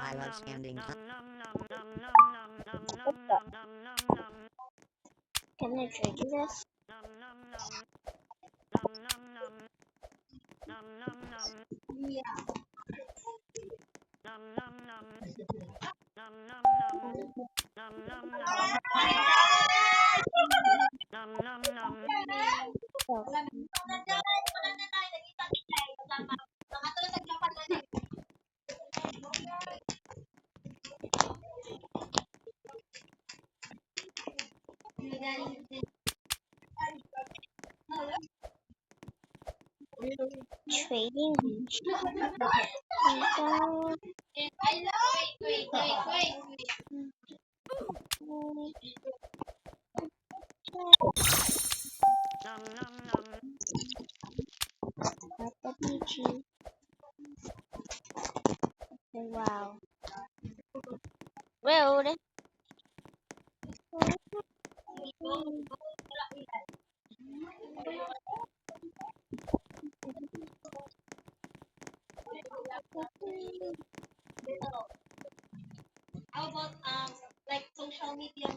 I love standing. Can I trade you this? Trading. RPG. Wow. Road. How about like social media?